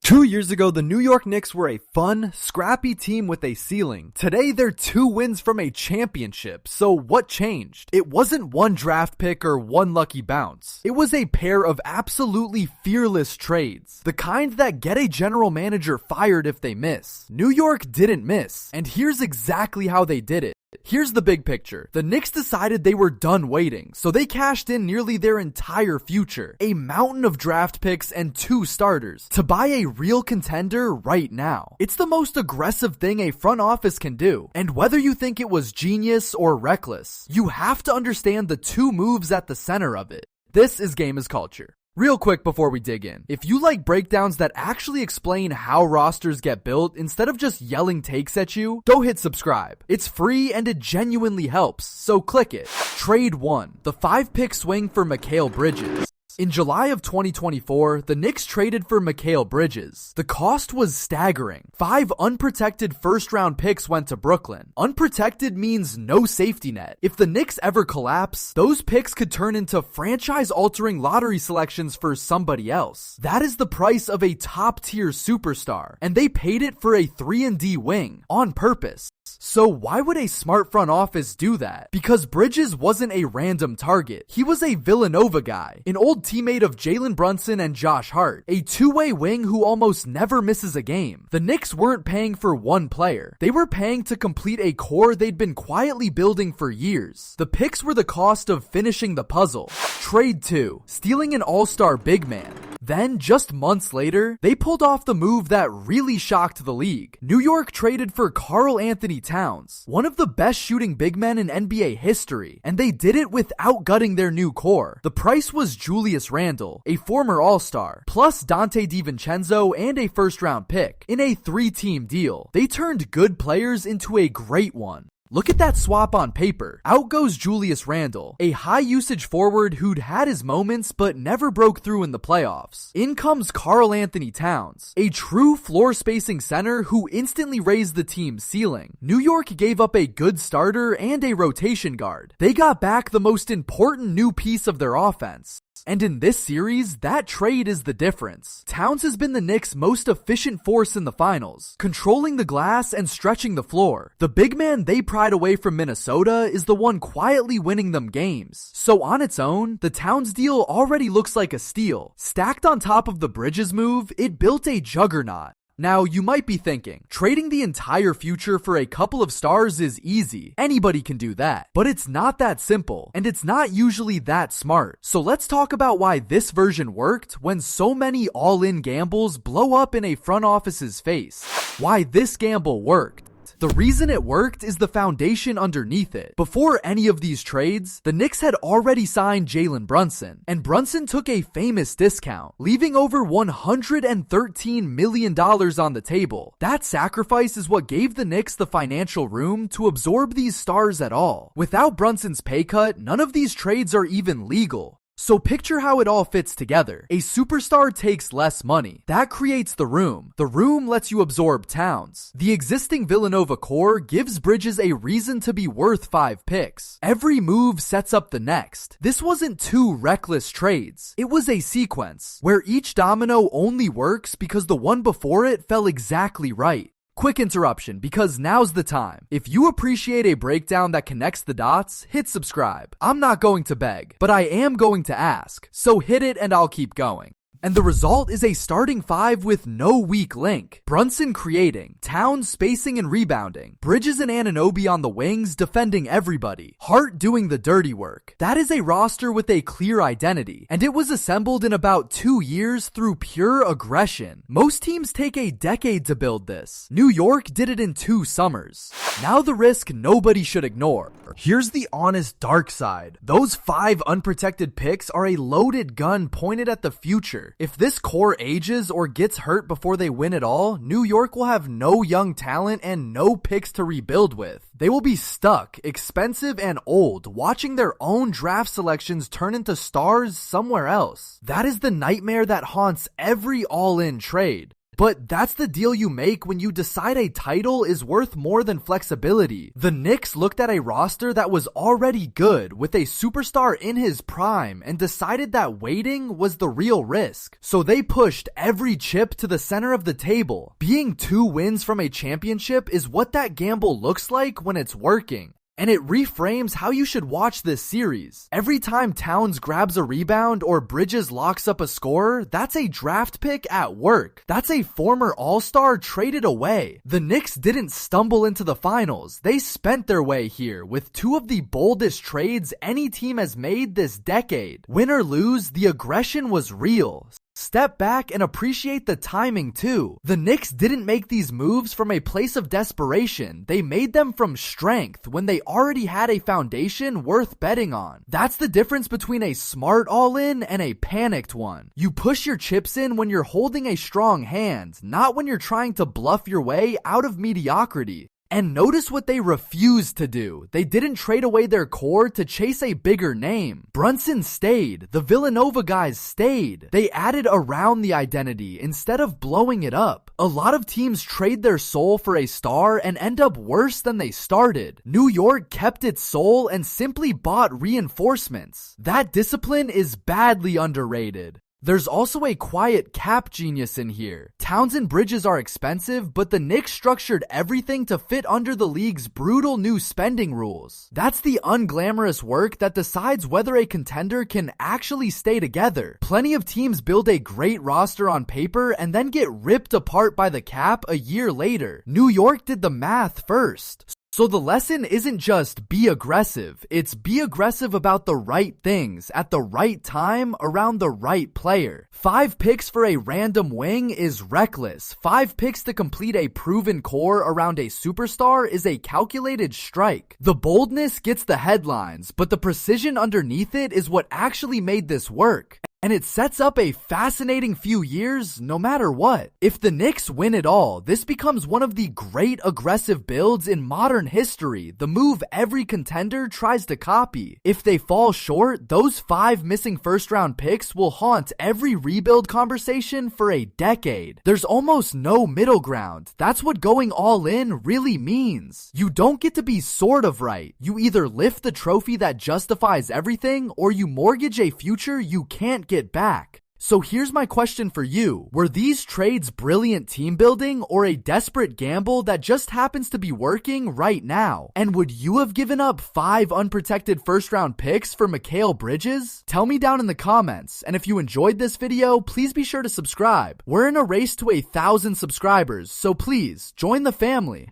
2 years ago, the New York Knicks were a fun, scrappy team with a ceiling. Today, they're 2 wins from a championship. So what changed? It wasn't one draft pick or one lucky bounce. It was a pair of absolutely fearless trades. The kind that get a general manager fired if they miss. New York didn't miss, and here's exactly how they did it. Here's the big picture. The Knicks decided they were done waiting, so they cashed in nearly their entire future, a mountain of draft picks and 2 starters, to buy a real contender right now. It's the most aggressive thing a front office can do, and whether you think it was genius or reckless, you have to understand the 2 moves at the center of it. This is Game is Culture. Real quick before we dig in, if you like breakdowns that actually explain how rosters get built instead of just yelling takes at you, go hit subscribe. It's free and it genuinely helps, so click it. Trade 1, the 5-pick swing for Mikal Bridges. In July of 2024, the Knicks traded for Mikal Bridges. The cost was staggering. 5 unprotected first-round picks went to Brooklyn. Unprotected means no safety net. If the Knicks ever collapse, those picks could turn into franchise-altering lottery selections for somebody else. That is the price of a top-tier superstar, and they paid it for a 3-and-D wing, on purpose. So why would a smart front office do that? Because Bridges wasn't a random target. He was a Villanova guy, an old teammate of Jalen Brunson and Josh Hart, a 2-way wing who almost never misses a game. The Knicks weren't paying for one player. They were paying to complete a core they'd been quietly building for years. The picks were the cost of finishing the puzzle. Trade 2, stealing an all-star big man. Then, just months later, they pulled off the move that really shocked the league. New York traded for Karl-Anthony Towns, one of the best shooting big men in NBA history, and they did it without gutting their new core. The price was Julius Randle, a former All-Star, plus Dante DiVincenzo and a first-round pick. In a 3-team deal, they turned good players into a great one. Look at that swap on paper. Out goes Julius Randle, a high-usage forward who'd had his moments but never broke through in the playoffs. In comes Karl-Anthony Towns, a true floor-spacing center who instantly raised the team's ceiling. New York gave up a good starter and a rotation guard. They got back the most important new piece of their offense. And in this series, that trade is the difference. Towns has been the Knicks' most efficient force in the finals, controlling the glass and stretching the floor. The big man they pried away from Minnesota is the one quietly winning them games. So on its own, the Towns deal already looks like a steal. Stacked on top of the Bridges move, it built a juggernaut. Now, you might be thinking, trading the entire future for a couple of stars is easy. Anybody can do that. But it's not that simple, and it's not usually that smart. So let's talk about why this version worked when so many all-in gambles blow up in a front office's face. Why this gamble worked. The reason it worked is the foundation underneath it. Before any of these trades, the Knicks had already signed Jalen Brunson, and Brunson took a famous discount, leaving over $113 million on the table. That sacrifice is what gave the Knicks the financial room to absorb these stars at all. Without Brunson's pay cut, none of these trades are even legal. So picture how it all fits together. A superstar takes less money. That creates the room. The room lets you absorb Towns. The existing Villanova core gives Bridges a reason to be worth 5 picks. Every move sets up the next. This wasn't 2 reckless trades. It was a sequence, where each domino only works because the one before it fell exactly right. Quick interruption, because now's the time. If you appreciate a breakdown that connects the dots, hit subscribe. I'm not going to beg, but I am going to ask. So hit it and I'll keep going. And the result is a starting 5 with no weak link. Brunson creating, Towns spacing and rebounding, Bridges and Anunoby on the wings defending everybody, Hart doing the dirty work. That is a roster with a clear identity, and it was assembled in about 2 years through pure aggression. Most teams take a decade to build this. New York did it in 2 summers. Now the risk nobody should ignore. Here's the honest dark side. Those 5 unprotected picks are a loaded gun pointed at the future. If this core ages or gets hurt before they win it all, New York will have no young talent and no picks to rebuild with. They will be stuck, expensive and old, watching their own draft selections turn into stars somewhere else. That is the nightmare that haunts every all-in trade. But that's the deal you make when you decide a title is worth more than flexibility. The Knicks looked at a roster that was already good with a superstar in his prime and decided that waiting was the real risk. So they pushed every chip to the center of the table. Being 2 wins from a championship is what that gamble looks like when it's working. And it reframes how you should watch this series. Every time Towns grabs a rebound or Bridges locks up a scorer, that's a draft pick at work. That's a former all-star traded away. The Knicks didn't stumble into the finals. They spent their way here with 2 of the boldest trades any team has made this decade. Win or lose, the aggression was real. Step back and appreciate the timing too. The Knicks didn't make these moves from a place of desperation. They made them from strength when they already had a foundation worth betting on. That's the difference between a smart all-in and a panicked one. You push your chips in when you're holding a strong hand, not when you're trying to bluff your way out of mediocrity. And notice what they refused to do. They didn't trade away their core to chase a bigger name. Brunson stayed. The Villanova guys stayed. They added around the identity instead of blowing it up. A lot of teams trade their soul for a star and end up worse than they started. New York kept its soul and simply bought reinforcements. That discipline is badly underrated. There's also a quiet cap genius in here. Towns and Bridges are expensive, but the Knicks structured everything to fit under the league's brutal new spending rules. That's the unglamorous work that decides whether a contender can actually stay together. Plenty of teams build a great roster on paper and then get ripped apart by the cap a year later. New York did the math first. So the lesson isn't just be aggressive, it's be aggressive about the right things at the right time around the right player. 5 picks for a random wing is reckless. 5 picks to complete a proven core around a superstar is a calculated strike. The boldness gets the headlines, but the precision underneath it is what actually made this work. And it sets up a fascinating few years no matter what. If the Knicks win it all, this becomes one of the great aggressive builds in modern history, the move every contender tries to copy. If they fall short, those 5 missing first-round picks will haunt every rebuild conversation for a decade. There's almost no middle ground. That's what going all in really means. You don't get to be sort of right. You either lift the trophy that justifies everything, or you mortgage a future you can't get back. So here's my question for you. Were these trades brilliant team building or a desperate gamble that just happens to be working right now? And would you have given up 5 unprotected first round picks for Mikal Bridges? Tell me down in the comments. And if you enjoyed this video, please be sure to subscribe. We're in a race to 1,000 subscribers, so please join the family.